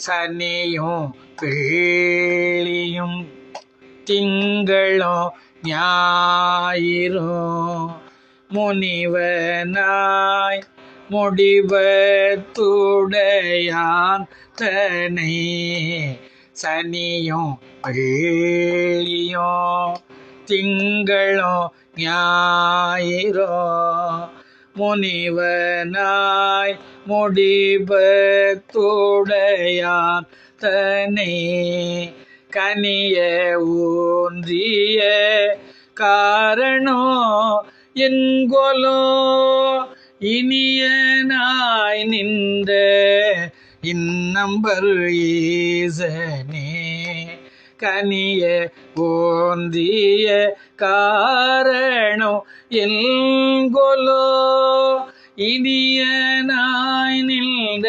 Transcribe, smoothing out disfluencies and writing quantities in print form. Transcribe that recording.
சனியும் வெள்ளியும் திங்களும் ஞாயிறும் முனிவனாய் முடிவத்துடையான் தனை சனியும் வெள்ளியும் திங்களும் ஞாயிறும் முனிவனாய் முடிவத்துடையான் தனை கனிய ஊன்றிய காரணம் என்கொலோ இனியனாய் நின்ற இன்னம்பர் ஈசனே கனிய ஓந்திய காரணம் என்கொலோ இனியனாய் நின்ற